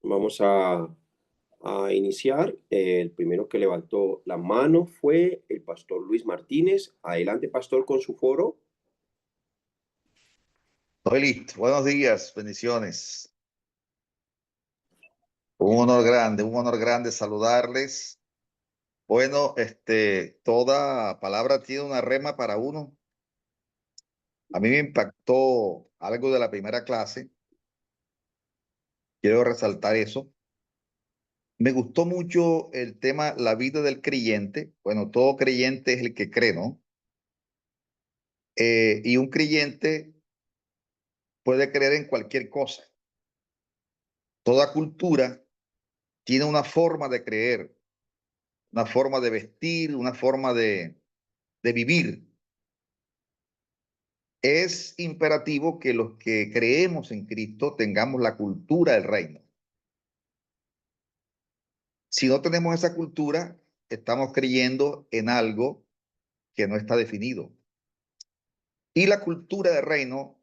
Vamos a iniciar. El primero que levantó la mano fue el pastor Luis Martínez. Adelante, pastor, con su foro. Estoy listo. Buenos días, bendiciones. Un honor grande saludarles. Bueno, toda palabra tiene una rema para uno. A mí me impactó algo de la primera clase. Quiero resaltar eso. Me gustó mucho el tema la vida del creyente. Bueno, todo creyente es el que cree, ¿no? Y un creyente puede creer en cualquier cosa. Toda cultura tiene una forma de creer, una forma de vestir, una forma de vivir. Es imperativo que los que creemos en Cristo tengamos la cultura del reino. Si no tenemos esa cultura, estamos creyendo en algo que no está definido. Y la cultura del reino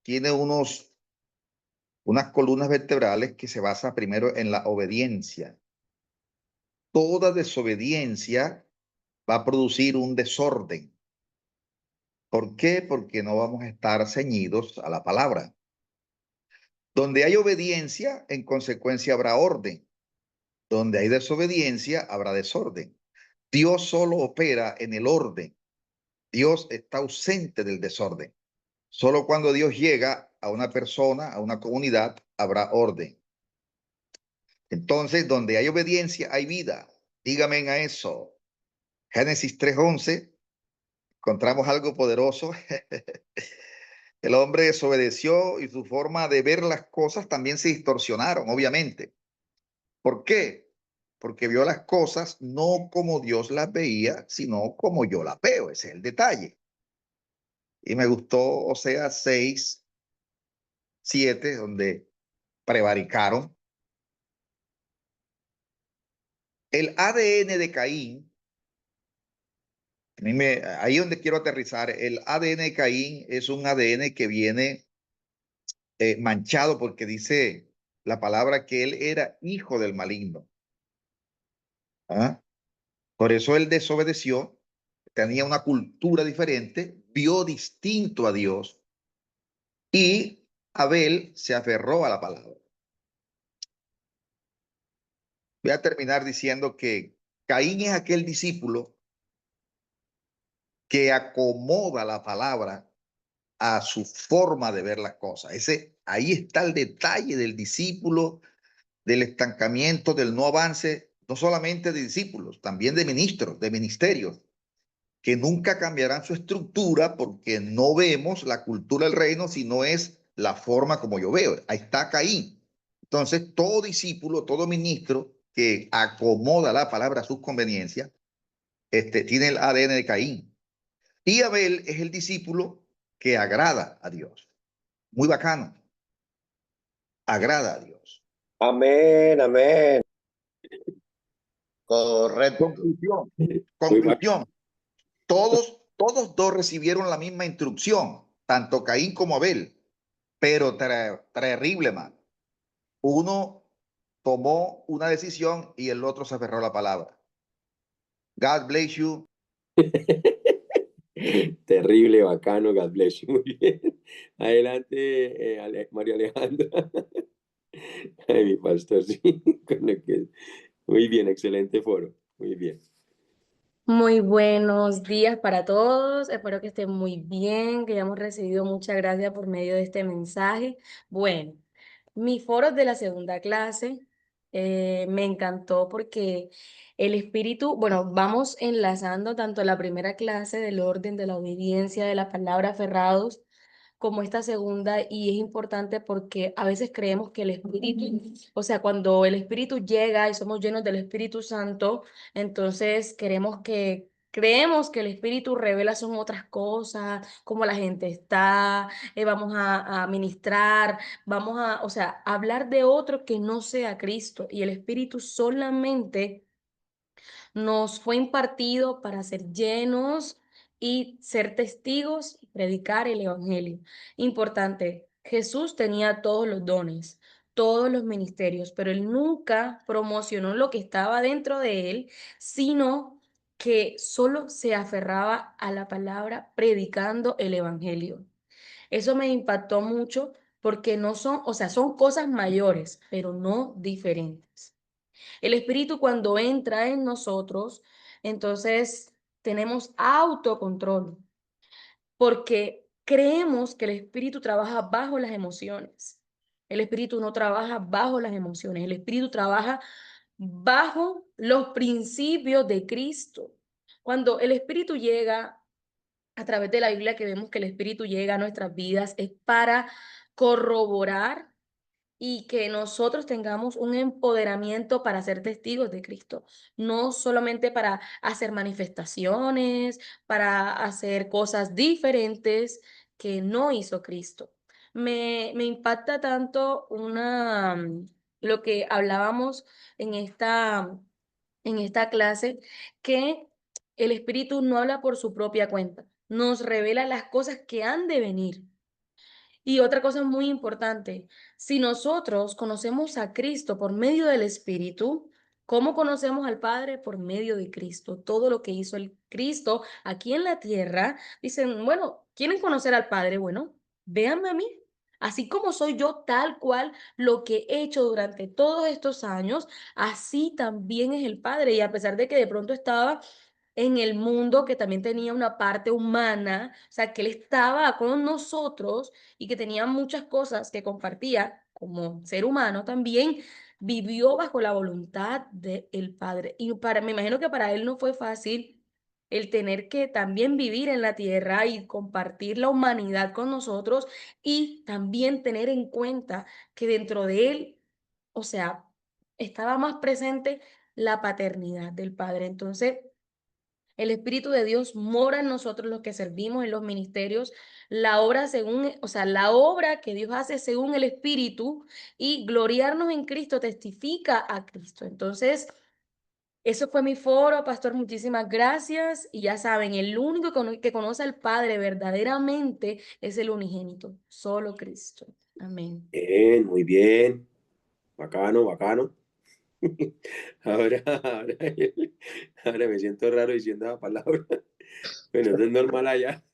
tiene unas columnas vertebrales que se basa primero en la obediencia. Toda desobediencia va a producir un desorden. ¿Por qué? Porque no vamos a estar ceñidos a la palabra. Donde hay obediencia, en consecuencia habrá orden. Donde hay desobediencia, habrá desorden. Dios solo opera en el orden. Dios está ausente del desorden. Solo cuando Dios llega a una persona, a una comunidad, habrá orden. Entonces, donde hay obediencia, hay vida. Dígame a eso. Génesis 3:11, encontramos algo poderoso. El hombre desobedeció y su forma de ver las cosas también se distorsionaron, obviamente. ¿Por qué? Porque vio las cosas no como Dios las veía, sino como yo las veo. Ese es el detalle. Y me gustó Oseas 6:7, donde prevaricaron. El ADN de Caín, ahí donde quiero aterrizar, el ADN de Caín es un ADN que viene manchado porque dice la palabra que él era hijo del maligno. ¿Ah? Por eso él desobedeció, tenía una cultura diferente, vio distinto a Dios y Abel se aferró a la palabra. Voy a terminar diciendo que Caín es aquel discípulo que acomoda la palabra a su forma de ver las cosas. Ahí está el detalle del discípulo, del estancamiento, del no avance, no solamente de discípulos, también de ministros, de ministerios, que nunca cambiarán su estructura porque no vemos la cultura del reino, sino es la forma como yo veo. Ahí está Caín. Entonces, todo discípulo, todo ministro que acomoda la palabra a sus conveniencias, tiene el ADN de Caín. Y Abel es el discípulo que agrada a Dios. Muy bacano. Agrada a Dios. Amén, amén. Correcto. Conclusión. Muy bacano. Conclusión. Todos dos recibieron la misma instrucción, tanto Caín como Abel, pero terrible, man. Uno tomó una decisión y el otro se aferró a la palabra. God bless you. Terrible, bacano, God bless you. Muy bien. Adelante, María Alejandra. Ay, mi pastor, sí. Muy bien, excelente foro. Muy bien. Muy buenos días para todos. Espero que estén muy bien, que hayamos recibido muchas gracias por medio de este mensaje. Bueno, mis foros de la segunda clase me encantó porque el espíritu, bueno, vamos enlazando tanto la primera clase del orden de la obediencia de la palabra aferrados como esta segunda, y es importante porque a veces creemos que el Espíritu, o sea, cuando el Espíritu llega y somos llenos del Espíritu Santo, entonces creemos que el Espíritu revela son otras cosas, cómo la gente está, vamos a ministrar, o sea, hablar de otro que no sea Cristo, y el Espíritu solamente nos fue impartido para ser llenos y ser testigos y predicar el evangelio. Importante, Jesús tenía todos los dones, todos los ministerios, pero él nunca promocionó lo que estaba dentro de él, sino que solo se aferraba a la palabra predicando el evangelio. Eso me impactó mucho porque no son, o sea, son cosas mayores, pero no diferentes. El Espíritu cuando entra en nosotros, entonces tenemos autocontrol, porque creemos que el Espíritu trabaja bajo las emociones. El Espíritu no trabaja bajo las emociones, el Espíritu trabaja bajo los principios de Cristo. Cuando el Espíritu llega a través de la Biblia, que vemos que el Espíritu llega a nuestras vidas, es para corroborar y que nosotros tengamos un empoderamiento para ser testigos de Cristo, no solamente para hacer manifestaciones, para hacer cosas diferentes que no hizo Cristo. Me impacta tanto lo que hablábamos en esta clase, que el Espíritu no habla por su propia cuenta, nos revela las cosas que han de venir. Y otra cosa muy importante, si nosotros conocemos a Cristo por medio del Espíritu, ¿cómo conocemos al Padre? Por medio de Cristo. Todo lo que hizo el Cristo aquí en la tierra, dicen, bueno, ¿quieren conocer al Padre? Bueno, véanme a mí. Así como soy yo tal cual lo que he hecho durante todos estos años, así también es el Padre. Y a pesar de que de pronto estaba en el mundo, que también tenía una parte humana, o sea, que él estaba con nosotros y que tenía muchas cosas que compartía como ser humano, también vivió bajo la voluntad del Padre. Y me imagino que para él no fue fácil el tener que también vivir en la tierra y compartir la humanidad con nosotros y también tener en cuenta que dentro de él, o sea, estaba más presente la paternidad del Padre. Entonces, el Espíritu de Dios mora en nosotros los que servimos en los ministerios, la obra según, o sea, la obra que Dios hace según el Espíritu, y gloriarnos en Cristo testifica a Cristo. Entonces, eso fue mi foro, pastor, muchísimas gracias. Y ya saben, el único que conoce al Padre verdaderamente es el unigénito, solo Cristo. Amén. Bien, muy bien. Bacano, bacano. Ahora, ahora me siento raro diciendo la palabra. Bueno, eso es normal allá.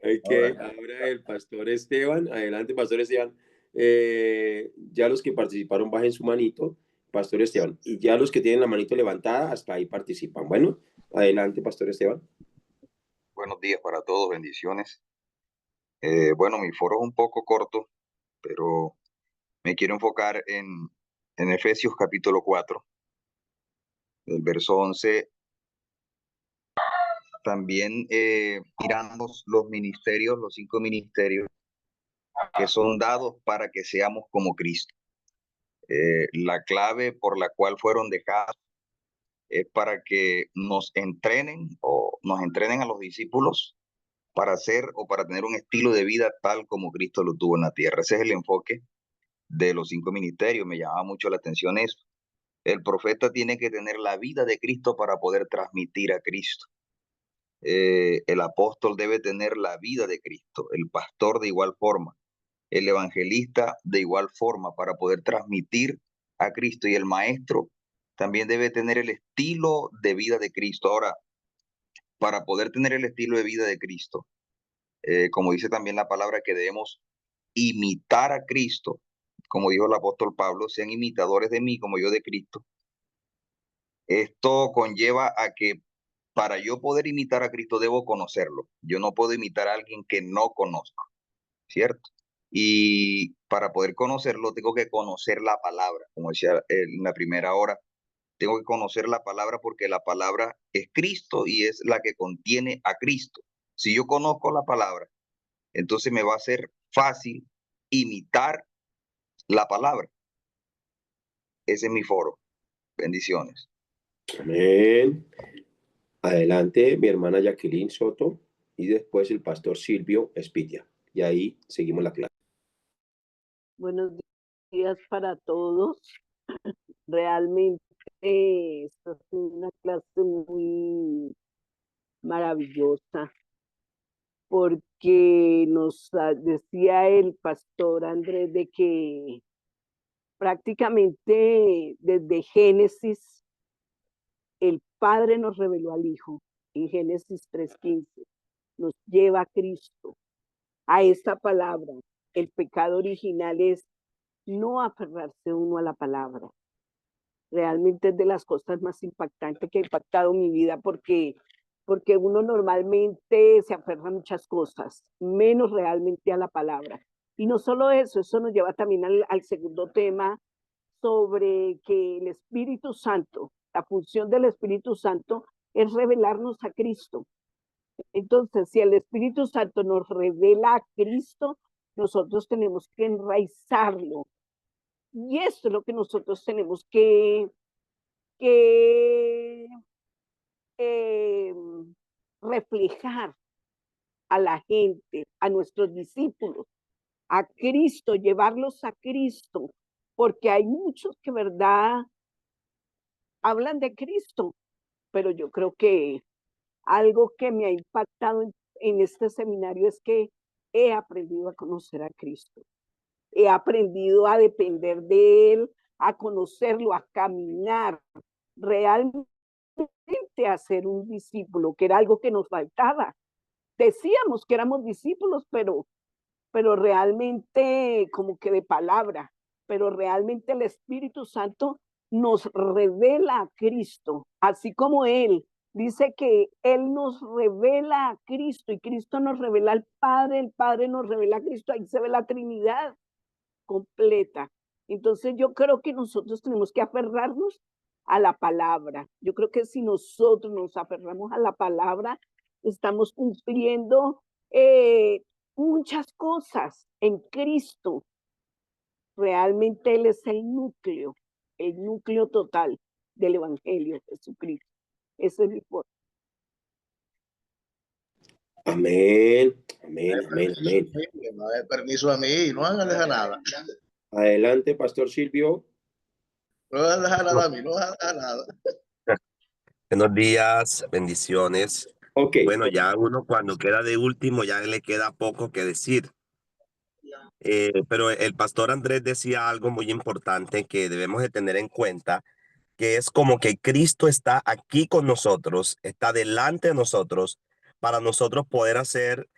Ahora, Ahora el pastor Esteban, adelante, pastor Esteban. Ya los que participaron bajen su manito, pastor Esteban. Y ya los que tienen la manito levantada, hasta ahí participan. Bueno, adelante, pastor Esteban. buenos días para todos, bendiciones. Bueno, mi foro es un poco corto, pero me quiero enfocar en Efesios capítulo 4, del verso 11. También miramos los ministerios, los 5 ministerios que son dados para que seamos como Cristo. La clave por la cual fueron dejados es para que nos entrenen o nos entrenen a los discípulos para hacer o para tener un estilo de vida tal como Cristo lo tuvo en la tierra. Ese es el enfoque de los 5 ministerios. Me llamaba mucho la atención eso. El profeta tiene que tener la vida de Cristo para poder transmitir a Cristo. El apóstol debe tener la vida de Cristo, el pastor de igual forma, el evangelista de igual forma para poder transmitir a Cristo, y el maestro también debe tener el estilo de vida de Cristo. Ahora, para poder tener el estilo de vida de Cristo, como dice también la palabra, que debemos imitar a Cristo, como dijo el apóstol Pablo, sean imitadores de mí como yo de Cristo. Esto conlleva a que para yo poder imitar a Cristo debo conocerlo. Yo no puedo imitar a alguien que no conozco, ¿cierto? Y para poder conocerlo tengo que conocer la palabra, como decía en la primera hora. Tengo que conocer la palabra porque la palabra es Cristo y es la que contiene a Cristo. Si yo conozco la palabra, entonces me va a ser fácil imitar la palabra. Ese es mi foro. Bendiciones. Amén. Adelante, mi hermana Jacqueline Soto y después el pastor Silvio Espitia. Y ahí seguimos la clase. Buenos días para todos. Realmente esta es una clase muy maravillosa porque nos decía el pastor Andrés de que prácticamente desde Génesis el Padre nos reveló al Hijo. En Génesis 3:15 nos lleva a Cristo, a esta palabra. El pecado original es no aferrarse uno a la palabra. Realmente es de las cosas más impactantes que ha impactado mi vida porque uno normalmente se aferra a muchas cosas, menos realmente a la palabra. Y no solo eso nos lleva también al segundo tema sobre que el Espíritu Santo, la función del Espíritu Santo es revelarnos a Cristo. Entonces, si el Espíritu Santo nos revela a Cristo, nosotros tenemos que enraizarlo. Y esto es lo que nosotros tenemos que reflejar a la gente, a nuestros discípulos, a Cristo, llevarlos a Cristo, porque hay muchos que, verdad, hablan de Cristo, pero yo creo que algo que me ha impactado en este seminario es que he aprendido a conocer a Cristo, he aprendido a depender de Él, a conocerlo, a caminar realmente, a ser un discípulo, que era algo que nos faltaba. Decíamos que éramos discípulos, pero realmente como que de palabra, pero realmente el Espíritu Santo nos revela a Cristo, así como Él dice que Él nos revela a Cristo y Cristo nos revela al Padre, el Padre nos revela a Cristo, ahí se ve la Trinidad completa. Entonces yo creo que nosotros tenemos que aferrarnos a la palabra. Yo creo que si nosotros nos aferramos a la palabra, estamos cumpliendo muchas cosas en Cristo. Realmente Él es el núcleo total del Evangelio de Jesucristo. Ese es mi forma. Amén, amén, amén, amén. No hay permiso a mí, no van a dejar nada. Adelante, Pastor Silvio. No van a dejar nada a mí, no van a dejar nada. Buenos días, bendiciones. Ok. Bueno, ya uno cuando queda de último ya le queda poco que decir. Pero el pastor Andrés decía algo muy importante que debemos de tener en cuenta, que es como que Cristo está aquí con nosotros, está delante de nosotros, para nosotros poder ser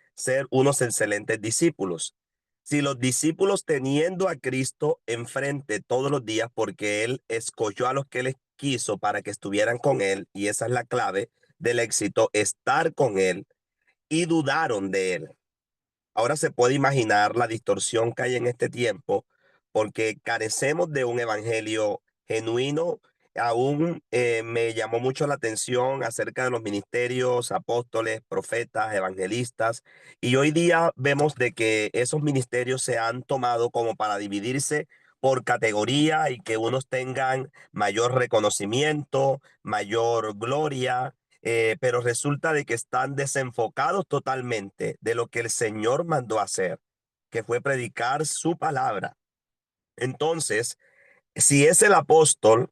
unos excelentes discípulos. Si los discípulos teniendo a Cristo enfrente todos los días, porque Él escogió a los que Él quiso para que estuvieran con Él, y esa es la clave del éxito, estar con Él, y dudaron de Él. Ahora se puede imaginar la distorsión que hay en este tiempo porque carecemos de un evangelio genuino. Aún me llamó mucho la atención acerca de los ministerios, apóstoles, profetas, evangelistas. Y hoy día vemos de que esos ministerios se han tomado como para dividirse por categoría y que unos tengan mayor reconocimiento, mayor gloria, pero resulta de que están desenfocados totalmente de lo que el Señor mandó hacer, que fue predicar su palabra. Entonces, si es el apóstol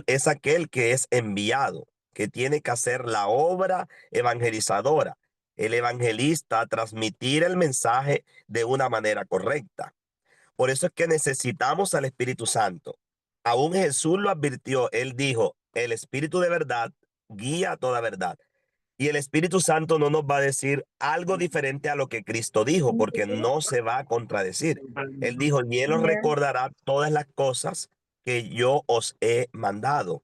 es aquel que es enviado, que tiene que hacer la obra evangelizadora. El evangelista transmitir el mensaje de una manera correcta. Por eso es que necesitamos al Espíritu Santo. Aún Jesús lo advirtió, él dijo, el Espíritu de verdad guía a toda verdad. Y el Espíritu Santo no nos va a decir algo diferente a lo que Cristo dijo, porque no se va a contradecir. Él dijo, y Él os recordará todas las cosas que yo os he mandado.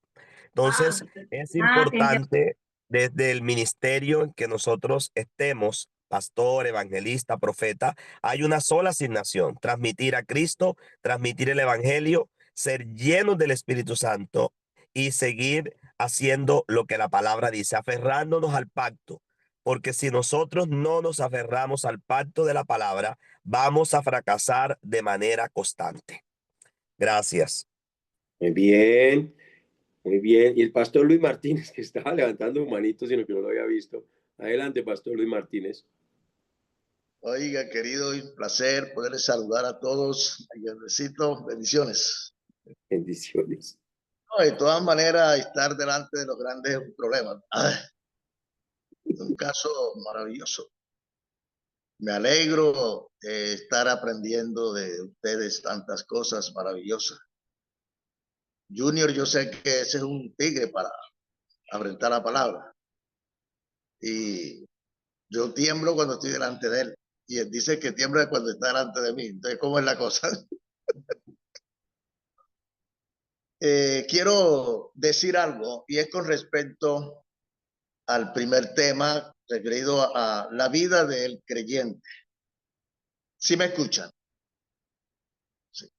Entonces, es importante desde el ministerio en que nosotros estemos, pastor, evangelista, profeta, hay una sola asignación: transmitir a Cristo, transmitir el evangelio, ser llenos del Espíritu Santo y seguir haciendo lo que la palabra dice, aferrándonos al pacto. Porque si nosotros no nos aferramos al pacto de la palabra, vamos a fracasar de manera constante. Gracias. Muy bien, muy bien. Y el pastor Luis Martínez, que estaba levantando un manito, sino que no lo había visto. Adelante, pastor Luis Martínez. Oiga, querido, un placer poder saludar a todos. Necesito bendiciones. Bendiciones. No, de todas maneras, estar delante de los grandes es un problema. Ay, un caso maravilloso. Me alegro de estar aprendiendo de ustedes tantas cosas maravillosas. Junior, yo sé que ese es un tigre para apretar la palabra. Y yo tiemblo cuando estoy delante de él. Y él dice que tiembla cuando está delante de mí. Entonces, ¿cómo es la cosa? Quiero decir algo, y es con respecto al primer tema referido a la vida del creyente. ¿Sí me escuchan? Sí.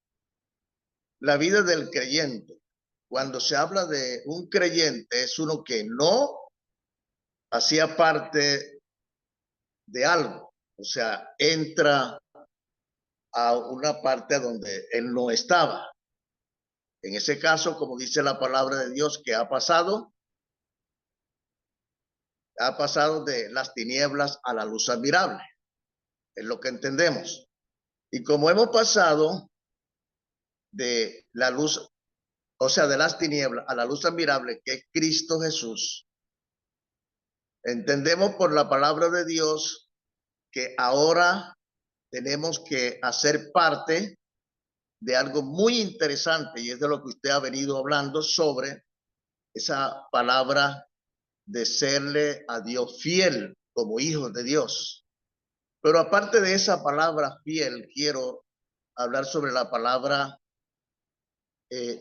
La vida del creyente. Cuando se habla de un creyente, es uno que no hacía parte de algo. O sea, entra a una parte donde él no estaba. En ese caso, como dice la palabra de Dios, que ha pasado de las tinieblas a la luz admirable. Es lo que entendemos. Y como hemos pasado de la luz, o sea, de las tinieblas a la luz admirable, que es Cristo Jesús, entendemos por la palabra de Dios que ahora tenemos que hacer parte de algo muy interesante, y es de lo que usted ha venido hablando sobre esa palabra de serle a Dios fiel como hijos de Dios. Pero aparte de esa palabra fiel, quiero hablar sobre la palabra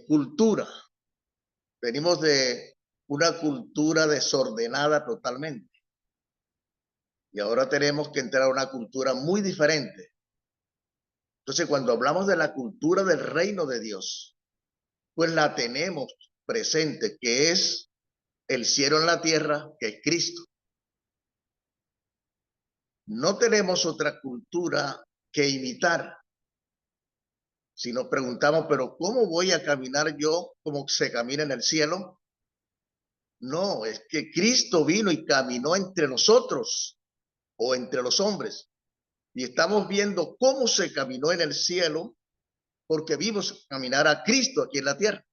cultura. Venimos de una cultura desordenada totalmente. Y ahora tenemos que entrar a una cultura muy diferente. Entonces, cuando hablamos de la cultura del reino de Dios, pues la tenemos presente, que es el cielo en la tierra, que es Cristo. No tenemos otra cultura que imitar. Si nos preguntamos, pero ¿cómo voy a caminar yo como se camina en el cielo? No, es que Cristo vino y caminó entre nosotros o entre los hombres. Y estamos viendo cómo se caminó en el cielo porque vimos caminar a Cristo aquí en la tierra.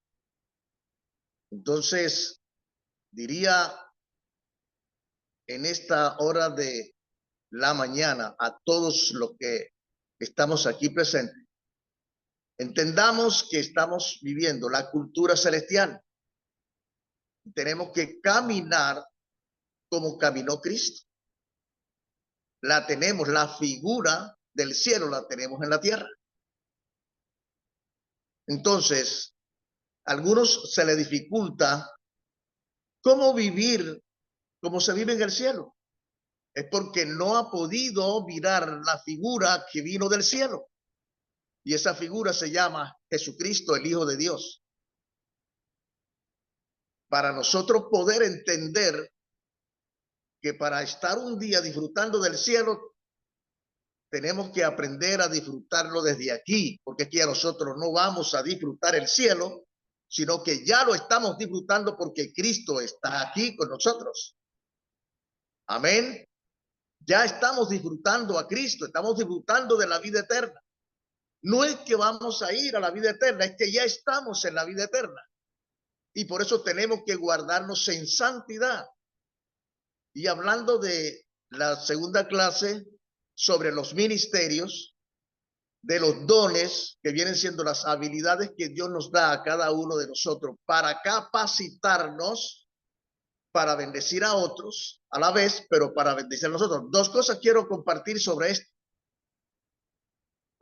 Entonces, diría en esta hora de la mañana a todos los que estamos aquí presentes, entendamos que estamos viviendo la cultura celestial. Tenemos que caminar como caminó Cristo. La tenemos, la figura del cielo la tenemos en la tierra. Entonces, a algunos se les dificulta cómo vivir como se vive en el cielo. Es porque no ha podido mirar la figura que vino del cielo. Y esa figura se llama Jesucristo, el Hijo de Dios. Para nosotros poder entender que para estar un día disfrutando del cielo, tenemos que aprender a disfrutarlo desde aquí, porque aquí a nosotros no vamos a disfrutar el cielo, sino que ya lo estamos disfrutando porque Cristo está aquí con nosotros. Amén. Ya estamos disfrutando a Cristo, estamos disfrutando de la vida eterna. No es que vamos a ir a la vida eterna, es que ya estamos en la vida eterna. Y por eso tenemos que guardarnos en santidad. Y hablando de la segunda clase sobre los ministerios, de los dones que vienen siendo las habilidades que Dios nos da a cada uno de nosotros para capacitarnos, para bendecir a otros a la vez, pero para bendecir a nosotros. Dos cosas quiero compartir sobre esto.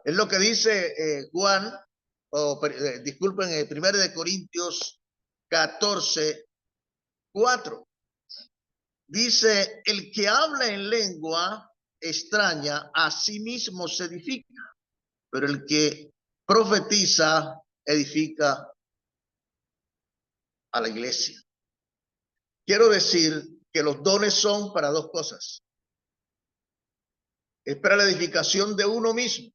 Es lo que dice Juan, disculpen, 1 de Corintios 14, 4. Dice, el que habla en lengua extraña a sí mismo se edifica, pero el que profetiza edifica a la iglesia. Quiero decir que los dones son para dos cosas. Es para la edificación de uno mismo,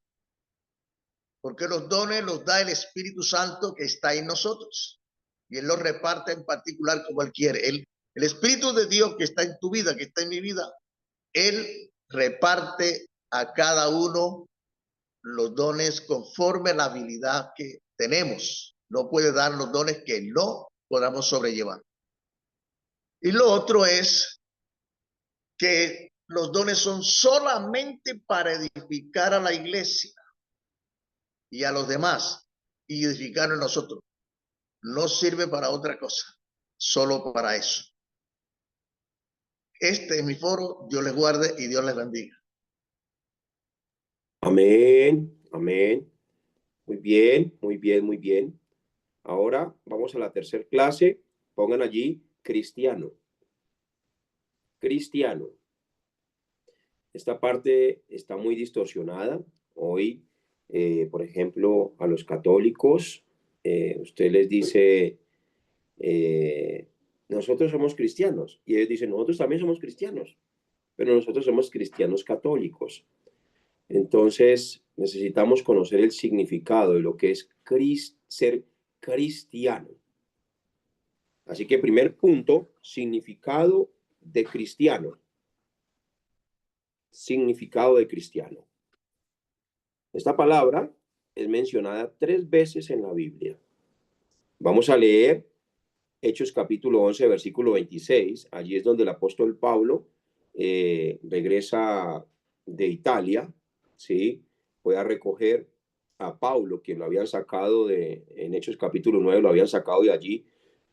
porque los dones los da el Espíritu Santo que está en nosotros. Y Él los reparte en particular como Él quiere. El Espíritu de Dios que está en tu vida, que está en mi vida, Él reparte a cada uno los dones conforme a la habilidad que tenemos. No puede dar los dones que no podamos sobrellevar. Y lo otro es que los dones son solamente para edificar a la iglesia y a los demás y edificar a nosotros. No sirve para otra cosa, solo para eso. Este es mi foro. Dios les guarde y Dios les bendiga. Amén, amén. Muy bien, muy bien, muy bien. Ahora vamos a la tercera clase. Pongan allí cristiano. Cristiano. Esta parte está muy distorsionada. Hoy, por ejemplo, a los católicos, usted les dice, nosotros somos cristianos. Y ellos dicen, nosotros también somos cristianos, pero nosotros somos cristianos católicos. Entonces, necesitamos conocer el significado de lo que es ser cristiano. Así que primer punto, significado de cristiano. Significado de cristiano. Esta palabra es mencionada 3 veces en la Biblia. Vamos a leer Hechos capítulo 11, versículo 26. Allí es donde el apóstol Pablo regresa de Italia, ¿sí? Fue a recoger a Pablo, quien lo habían sacado en Hechos capítulo 9, lo habían sacado de allí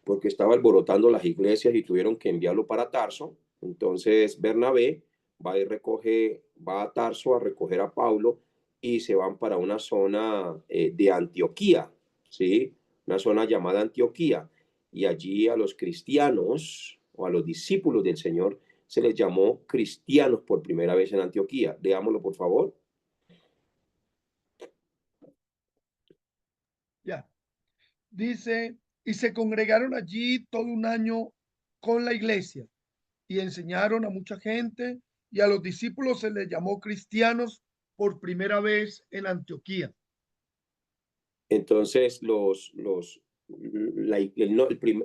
porque estaba alborotando las iglesias y tuvieron que enviarlo para Tarso. Entonces Bernabé va a Tarso a recoger a Pablo y se van para una zona de Antioquía, ¿sí? Una zona llamada Antioquía. Y allí a los cristianos o a los discípulos del Señor se les llamó cristianos por primera vez en Antioquía. Leámoslo, por favor. Ya. Dice, y se congregaron allí todo un año con la iglesia y enseñaron a mucha gente, y a los discípulos se les llamó cristianos por primera vez en Antioquía. Entonces,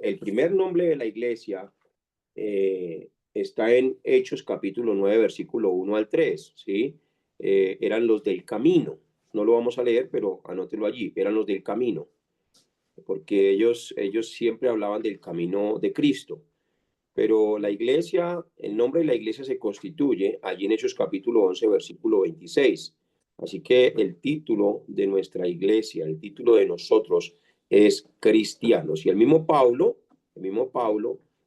el primer nombre de la iglesia está en Hechos capítulo 9, versículo 1 al 3, ¿sí? Eran los del camino. No lo vamos a leer, pero anótelo allí. Eran los del camino, porque ellos siempre hablaban del camino de Cristo. Pero la iglesia, el nombre de la iglesia se constituye allí en Hechos capítulo 11, versículo 26. Así que el título de nuestra iglesia, el título de nosotros es cristianos. Y el mismo Pablo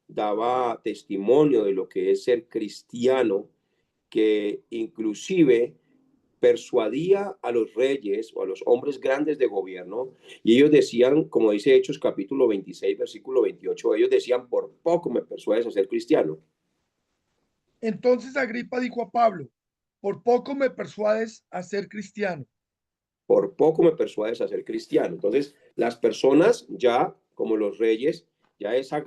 daba testimonio de lo que es ser cristiano, que inclusive persuadía a los reyes o a los hombres grandes de gobierno, y ellos decían, como dice Hechos capítulo 26, versículo 28, ellos decían, por poco me persuades a ser cristiano. Entonces Agripa dijo a Pablo, por poco me persuades a ser cristiano. Por poco me persuades a ser cristiano. Entonces, las personas ya, como los reyes, ya esa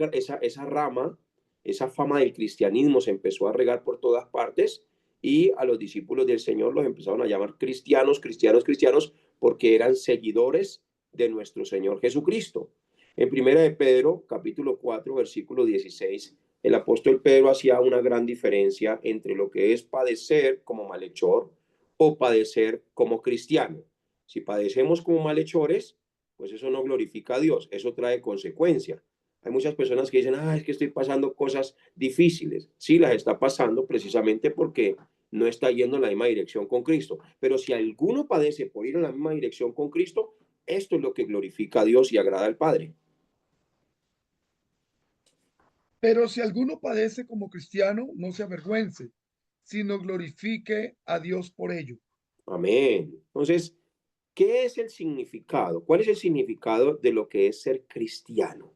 rama, esa fama del cristianismo se empezó a regar por todas partes, y a los discípulos del Señor los empezaron a llamar cristianos, cristianos, cristianos, porque eran seguidores de nuestro Señor Jesucristo. En primera de Pedro, capítulo 4, versículo 16, el apóstol Pedro hacía una gran diferencia entre lo que es padecer como malhechor o padecer como cristiano. Si padecemos como malhechores, pues eso no glorifica a Dios, eso trae consecuencia. Hay muchas personas que dicen, es que estoy pasando cosas difíciles. Sí, las está pasando precisamente porque no está yendo en la misma dirección con Cristo. Pero si alguno padece por ir en la misma dirección con Cristo, esto es lo que glorifica a Dios y agrada al Padre. Pero si alguno padece como cristiano, no se avergüence, sino glorifique a Dios por ello. Amén. Entonces, ¿qué es el significado? ¿Cuál es el significado de lo que es ser cristiano?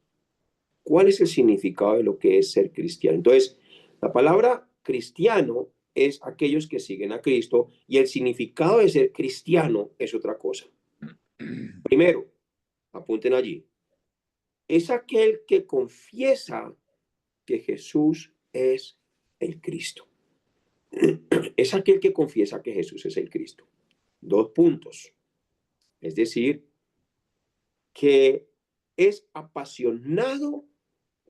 ¿Cuál es el significado de lo que es ser cristiano? Entonces, la palabra cristiano es aquellos que siguen a Cristo, y el significado de ser cristiano es otra cosa. Primero, apunten allí, es aquel que confiesa que Jesús es el Cristo. Es aquel que confiesa que Jesús es el Cristo. 2 puntos. Es decir, que es apasionado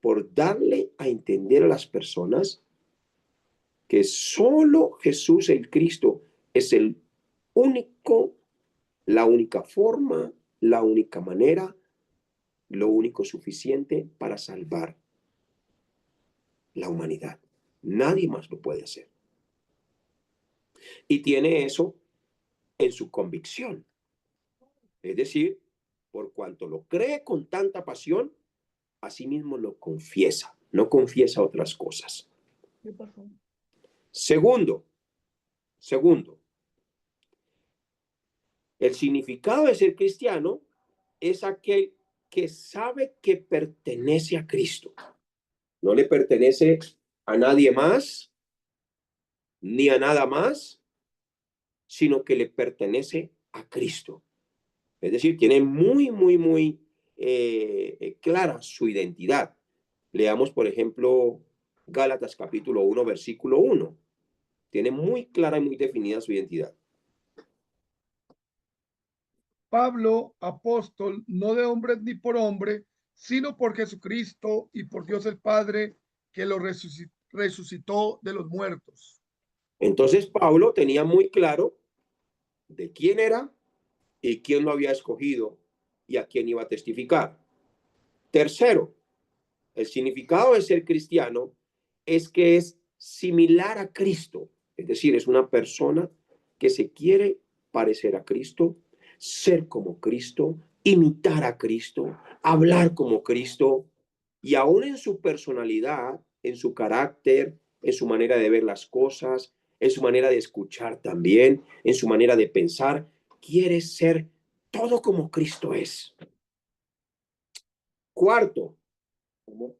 por darle a entender a las personas que solo Jesús el Cristo es el único, la única forma, la única manera, lo único suficiente para salvar la humanidad. Nadie más lo puede hacer. Y tiene eso en su convicción. Es decir, por cuanto lo cree con tanta pasión, asimismo lo confiesa, no confiesa otras cosas. Segundo, el significado de ser cristiano es aquel que sabe que pertenece a Cristo. No le pertenece a nadie más, ni a nada más, sino que le pertenece a Cristo. Es decir, tiene muy clara su identidad. Leamos, por ejemplo, Gálatas capítulo 1, versículo 1. Tiene muy clara y muy definida su identidad. Pablo, apóstol, no de hombre ni por hombre, sino por Jesucristo y por Dios el Padre, que lo resucitó de los muertos. Entonces, Pablo tenía muy claro de quién era y quién lo había escogido y a quién iba a testificar. Tercero, el significado de ser cristiano es que es similar a Cristo, es decir, es una persona que se quiere parecer a Cristo, ser como Cristo, imitar a Cristo, hablar como Cristo, y aún en su personalidad, en su carácter, en su manera de ver las cosas, en su manera de escuchar también, en su manera de pensar, quiere ser todo como Cristo es. Cuarto, por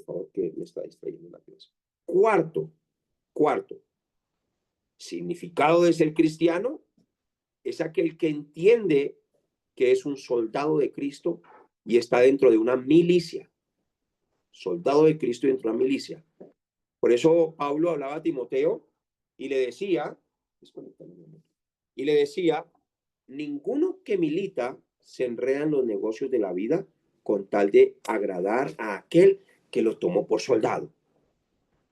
favor, que me está distrayendo la cabeza. Cuarto, significado de ser cristiano es aquel que entiende que es un soldado de Cristo y está dentro de una milicia. Soldado de Cristo dentro de una milicia. Por eso Pablo hablaba a Timoteo y le decía, ninguno que milita se enreda en los negocios de la vida con tal de agradar a aquel que lo tomó por soldado.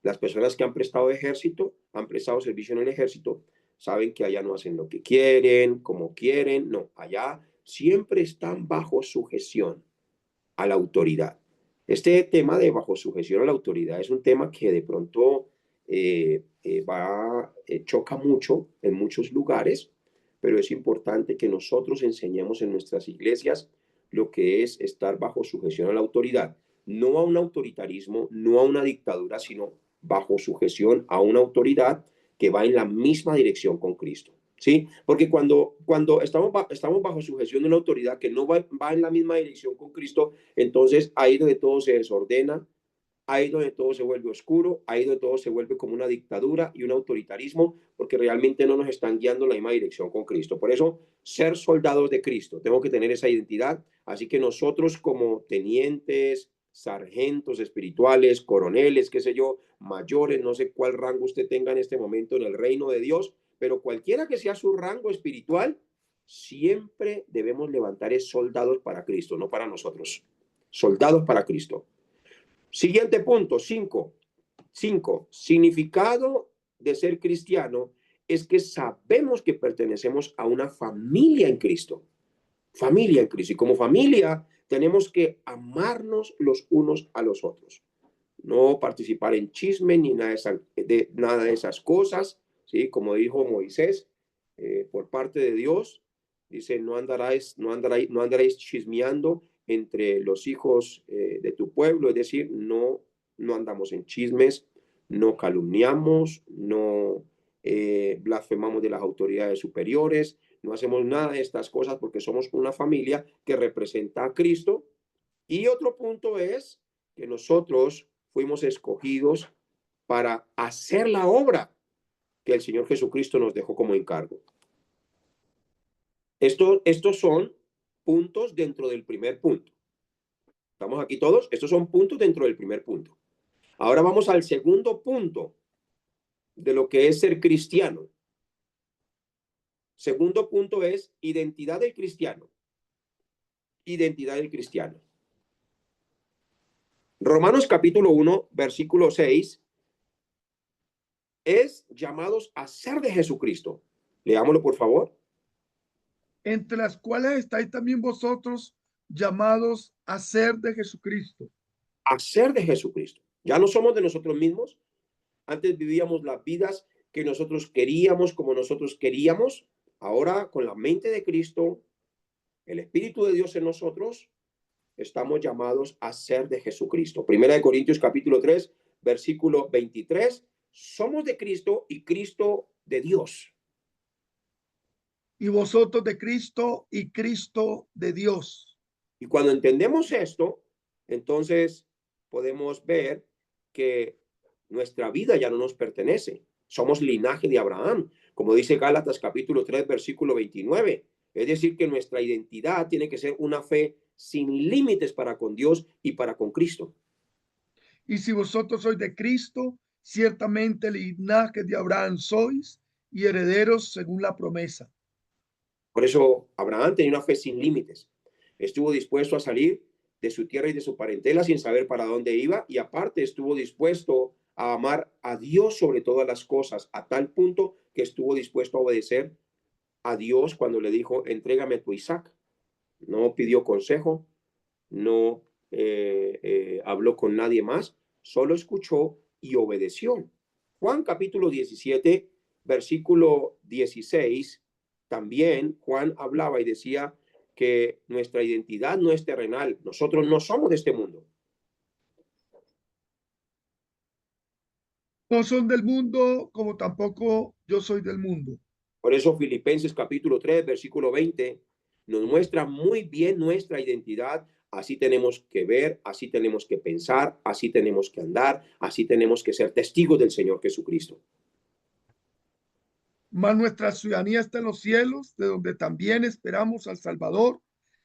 Las personas que han prestado ejército, han prestado servicio en el ejército, saben que allá no hacen lo que quieren, como quieren, no, allá siempre están bajo sujeción a la autoridad. Este tema de bajo sujeción a la autoridad es un tema que de pronto choca mucho en muchos lugares, pero es importante que nosotros enseñemos en nuestras iglesias lo que es estar bajo sujeción a la autoridad, no a un autoritarismo, no a una dictadura, sino bajo sujeción a una autoridad que va en la misma dirección con Cristo. ¿Sí? Porque cuando estamos bajo sujeción de una autoridad que no va en la misma dirección con Cristo, entonces ahí donde todo se desordena, ahí donde todo se vuelve oscuro, ahí donde todo se vuelve como una dictadura y un autoritarismo, porque realmente no nos están guiando en la misma dirección con Cristo. Por eso, ser soldados de Cristo, tengo que tener esa identidad. Así que nosotros como tenientes, sargentos espirituales, coroneles, qué sé yo, mayores, no sé cuál rango usted tenga en este momento en el reino de Dios, pero cualquiera que sea su rango espiritual, siempre debemos levantar soldados para Cristo, no para nosotros. Soldados para Cristo. Siguiente punto, 5. Significado de ser cristiano es que sabemos que pertenecemos a una familia en Cristo. Familia en Cristo. Y como familia tenemos que amarnos los unos a los otros. No participar en chisme ni nada de esas cosas. ¿Sí? Como dijo Moisés, por parte de Dios, dice, no andaréis chismeando entre los hijos de tu pueblo, es decir, no andamos en chismes, no calumniamos, no blasfemamos de las autoridades superiores, no hacemos nada de estas cosas porque somos una familia que representa a Cristo. Y otro punto es que nosotros fuimos escogidos para hacer la obra que el Señor Jesucristo nos dejó como encargo. Estos son puntos dentro del primer punto. ¿Estamos aquí todos? Estos son puntos dentro del primer punto. Ahora vamos al segundo punto de lo que es ser cristiano. Segundo punto es identidad del cristiano. Identidad del cristiano. Romanos capítulo 1, versículo 6, es llamados a ser de Jesucristo. Leámoslo, por favor. Entre las cuales estáis también vosotros llamados a ser de Jesucristo. A ser de Jesucristo. Ya no somos de nosotros mismos. Antes vivíamos las vidas que nosotros queríamos, como nosotros queríamos. Ahora, con la mente de Cristo, el Espíritu de Dios en nosotros, estamos llamados a ser de Jesucristo. Primera de Corintios capítulo 3, versículo 23. Somos de Cristo y Cristo de Dios. Y vosotros de Cristo y Cristo de Dios. Y cuando entendemos esto, entonces podemos ver que nuestra vida ya no nos pertenece. Somos linaje de Abraham, como dice Gálatas capítulo 3, versículo 29. Es decir, que nuestra identidad tiene que ser una fe sin límites para con Dios y para con Cristo. Y si vosotros sois de Cristo, ciertamente el linaje de Abraham sois y herederos según la promesa. Por eso Abraham tenía una fe sin límites. Estuvo dispuesto a salir de su tierra y de su parentela sin saber para dónde iba, y aparte estuvo dispuesto a amar a Dios sobre todas las cosas, a tal punto que estuvo dispuesto a obedecer a Dios cuando le dijo, entrégame a tu Isaac. No pidió consejo, no habló con nadie más, solo escuchó y obedeció. Juan capítulo 17, versículo 16, también Juan hablaba y decía que nuestra identidad no es terrenal, nosotros no somos de este mundo. No son del mundo, como tampoco yo soy del mundo. Por eso Filipenses capítulo 3, versículo 20, nos muestra muy bien nuestra identidad. Así tenemos que ver, así tenemos que pensar, así tenemos que andar, así tenemos que ser testigos del Señor Jesucristo. Mas nuestra ciudadanía está en los cielos, de donde también esperamos al Salvador,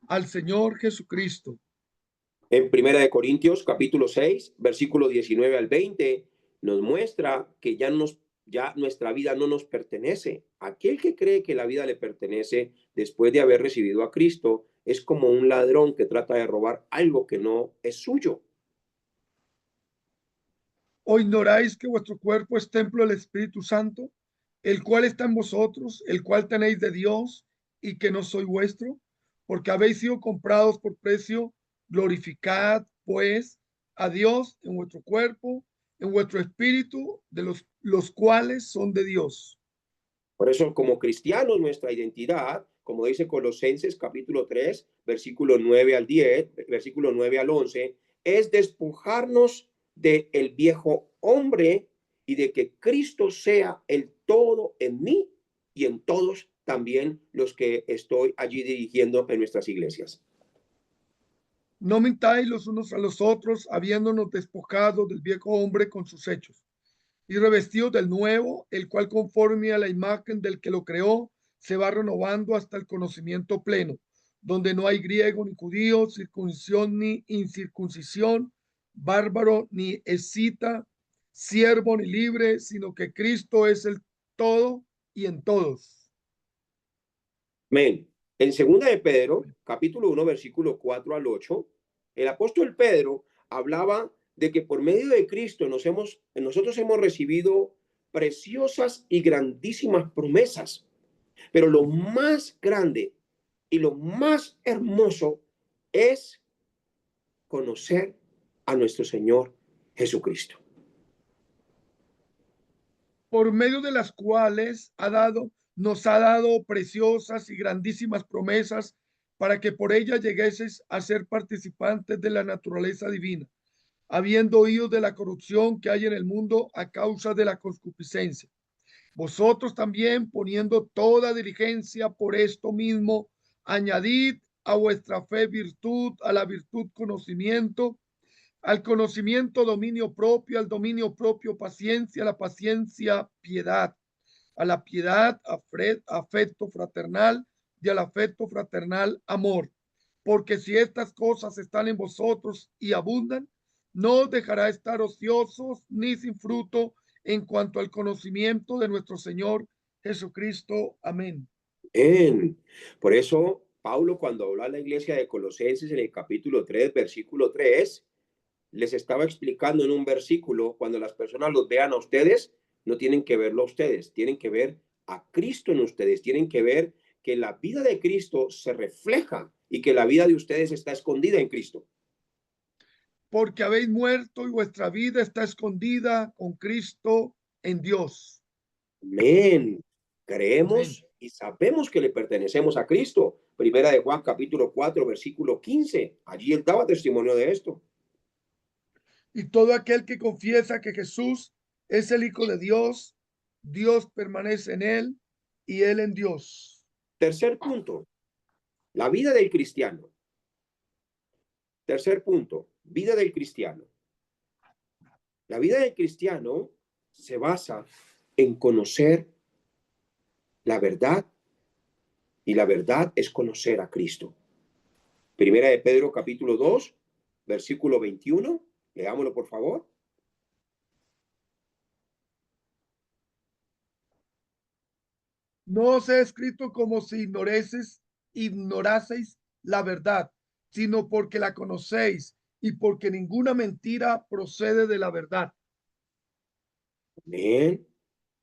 al Señor Jesucristo. En Primera de Corintios capítulo 6, versículo 19 al 20, nos muestra que ya nuestra vida no nos pertenece. Aquel que cree que la vida le pertenece después de haber recibido a Cristo es como un ladrón que trata de robar algo que no es suyo. ¿O ignoráis que vuestro cuerpo es templo del Espíritu Santo, el cual está en vosotros, el cual tenéis de Dios, y que no soy vuestro? Porque habéis sido comprados por precio. Glorificad, pues, a Dios en vuestro cuerpo, en vuestro espíritu, de los cuales son de Dios. Por eso, como cristianos, nuestra identidad, como dice Colosenses capítulo 3, versículo 9 al 10, versículo 9 al 11, es despojarnos del viejo hombre y de que Cristo sea el todo en mí y en todos también los que estoy allí dirigiendo en nuestras iglesias. No mintáis los unos a los otros, habiéndonos despojado del viejo hombre con sus hechos, y revestidos del nuevo, el cual conforme a la imagen del que lo creó, se va renovando hasta el conocimiento pleno, donde no hay griego ni judío, circuncisión ni incircuncisión, bárbaro ni escita, siervo ni libre, sino que Cristo es el todo y en todos. Amén. En segunda de Pedro, capítulo 1, versículo 4 al 8, el apóstol Pedro hablaba de que por medio de Cristo nosotros hemos recibido preciosas y grandísimas promesas, pero lo más grande y lo más hermoso es conocer a nuestro Señor Jesucristo. Por medio de las cuales nos ha dado preciosas y grandísimas promesas para que por ellas llegueses a ser participantes de la naturaleza divina, habiendo oído de la corrupción que hay en el mundo a causa de la concupiscencia. Vosotros también, poniendo toda diligencia por esto mismo, añadid a vuestra fe virtud, a la virtud conocimiento, al conocimiento dominio propio, al dominio propio paciencia, a la paciencia piedad, a la piedad afecto fraternal y al afecto fraternal amor. Porque si estas cosas están en vosotros y abundan, no os dejará estar ociosos ni sin fruto en cuanto al conocimiento de nuestro Señor Jesucristo. Amén. Por eso, Pablo, cuando habló a la iglesia de Colosenses en el capítulo 3, versículo 3, les estaba explicando en un versículo, cuando las personas los vean a ustedes, no tienen que verlo a ustedes, tienen que ver a Cristo en ustedes, tienen que ver que la vida de Cristo se refleja y que la vida de ustedes está escondida en Cristo. porque habéis muerto y vuestra vida está escondida con Cristo en Dios. Amén. Amén. Creemos y sabemos que le pertenecemos a Cristo. Primera de Juan, capítulo 4, versículo 15. Allí él daba testimonio de esto. Y todo aquel que confiesa que Jesús es el Hijo de Dios, Dios permanece en él y él en Dios. Tercer punto, la vida del cristiano. Tercer punto, vida del cristiano. La vida del cristiano se basa en conocer la verdad, y la verdad es conocer a Cristo. Primera de Pedro, capítulo 2, versículo 21. Leámoslo, por favor. No os he escrito como si ignoraseis la verdad, sino porque la conocéis y porque ninguna mentira procede de la verdad. Amén.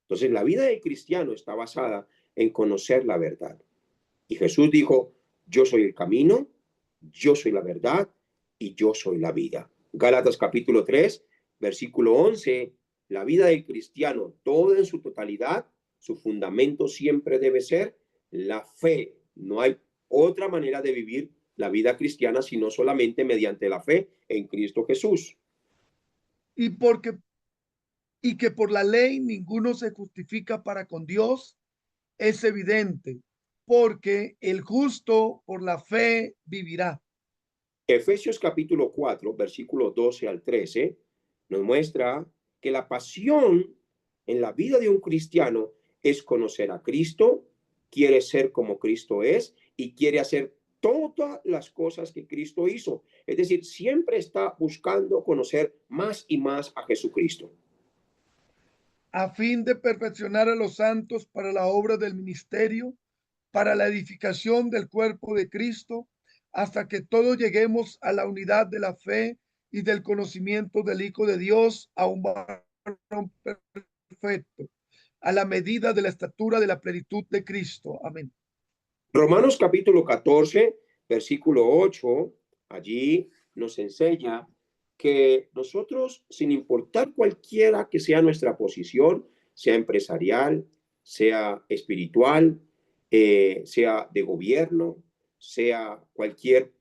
Entonces, la vida del cristiano está basada en conocer la verdad. Y Jesús dijo, yo soy el camino, yo soy la verdad y yo soy la vida. Gálatas capítulo 3, versículo 11, la vida del cristiano, toda en su totalidad, su fundamento siempre debe ser la fe. No hay otra manera de vivir la vida cristiana sino solamente mediante la fe en Cristo Jesús. Y que por la ley ninguno se justifica para con Dios, es evidente, porque el justo por la fe vivirá. Efesios capítulo 4, versículo 12 al 13, nos muestra que la pasión en la vida de un cristiano es conocer a Cristo, quiere ser como Cristo es y quiere hacer todas las cosas que Cristo hizo. Es decir, siempre está buscando conocer más y más a Jesucristo. A fin de perfeccionar a los santos para la obra del ministerio, para la edificación del cuerpo de Cristo, hasta que todos lleguemos a la unidad de la fe y del conocimiento del Hijo de Dios, a un varón perfecto, a la medida de la estatura de la plenitud de Cristo. Amén. Romanos capítulo 14, versículo 8, allí nos enseña que nosotros, sin importar cualquiera que sea nuestra posición, sea empresarial, sea espiritual, sea de gobierno, sea cualquier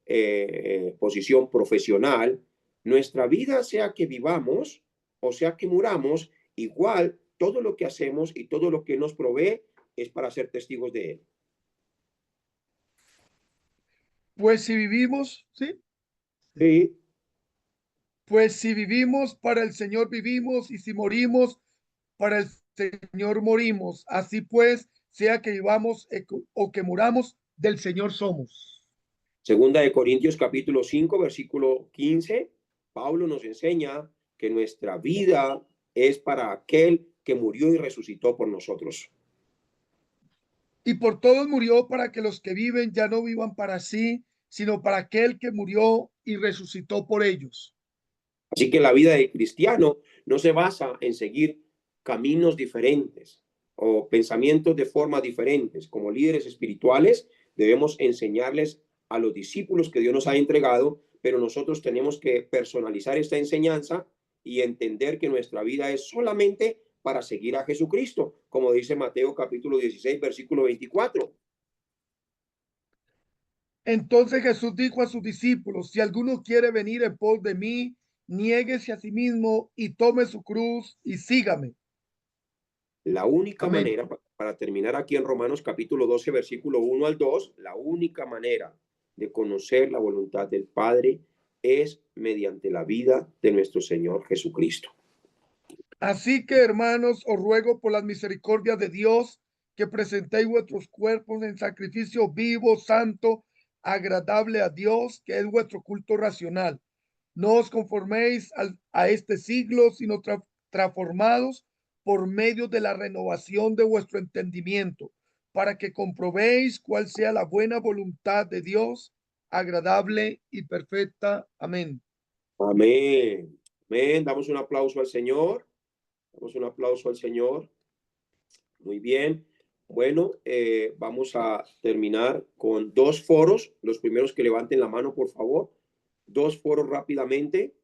posición profesional, nuestra vida, sea que vivamos o sea que muramos, igual todo lo que hacemos y todo lo que nos provee es para ser testigos de él. Pues si vivimos, ¿sí? Sí. Pues si vivimos, para el Señor vivimos, y si morimos, para el Señor morimos. Así pues, sea que vivamos o que muramos, del Señor somos. Segunda de Corintios capítulo 5, versículo 15, Pablo nos enseña que nuestra vida es para aquel que murió y resucitó por nosotros. Y por todos murió, para que los que viven ya no vivan para sí, sino para aquel que murió y resucitó por ellos. Así que la vida del cristiano no se basa en seguir caminos diferentes o pensamientos de forma diferentes. Como líderes espirituales debemos enseñarles a los discípulos que Dios nos ha entregado, pero nosotros tenemos que personalizar esta enseñanza y entender que nuestra vida es solamente para seguir a Jesucristo, como dice Mateo capítulo 16, versículo 24. Entonces Jesús dijo a sus discípulos, si alguno quiere venir en pos de mí, niéguese a sí mismo y tome su cruz y sígame. La única Amén. manera, para terminar aquí en Romanos capítulo 12, versículo 1 al 2, la única manera de conocer la voluntad del Padre es mediante la vida de nuestro Señor Jesucristo. Así que, hermanos, os ruego por las misericordias de Dios que presentéis vuestros cuerpos en sacrificio vivo, santo, agradable a Dios, que es vuestro culto racional. No os conforméis a este siglo, sino transformados por medio de la renovación de vuestro entendimiento, para que comprobéis cuál sea la buena voluntad de Dios, agradable y perfecta. Amén. Amén. Amén. Damos un aplauso al Señor. Damos un aplauso al Señor. Muy bien. Bueno, vamos a terminar con dos foros. Los primeros que levanten la mano, por favor. Dos foros rápidamente.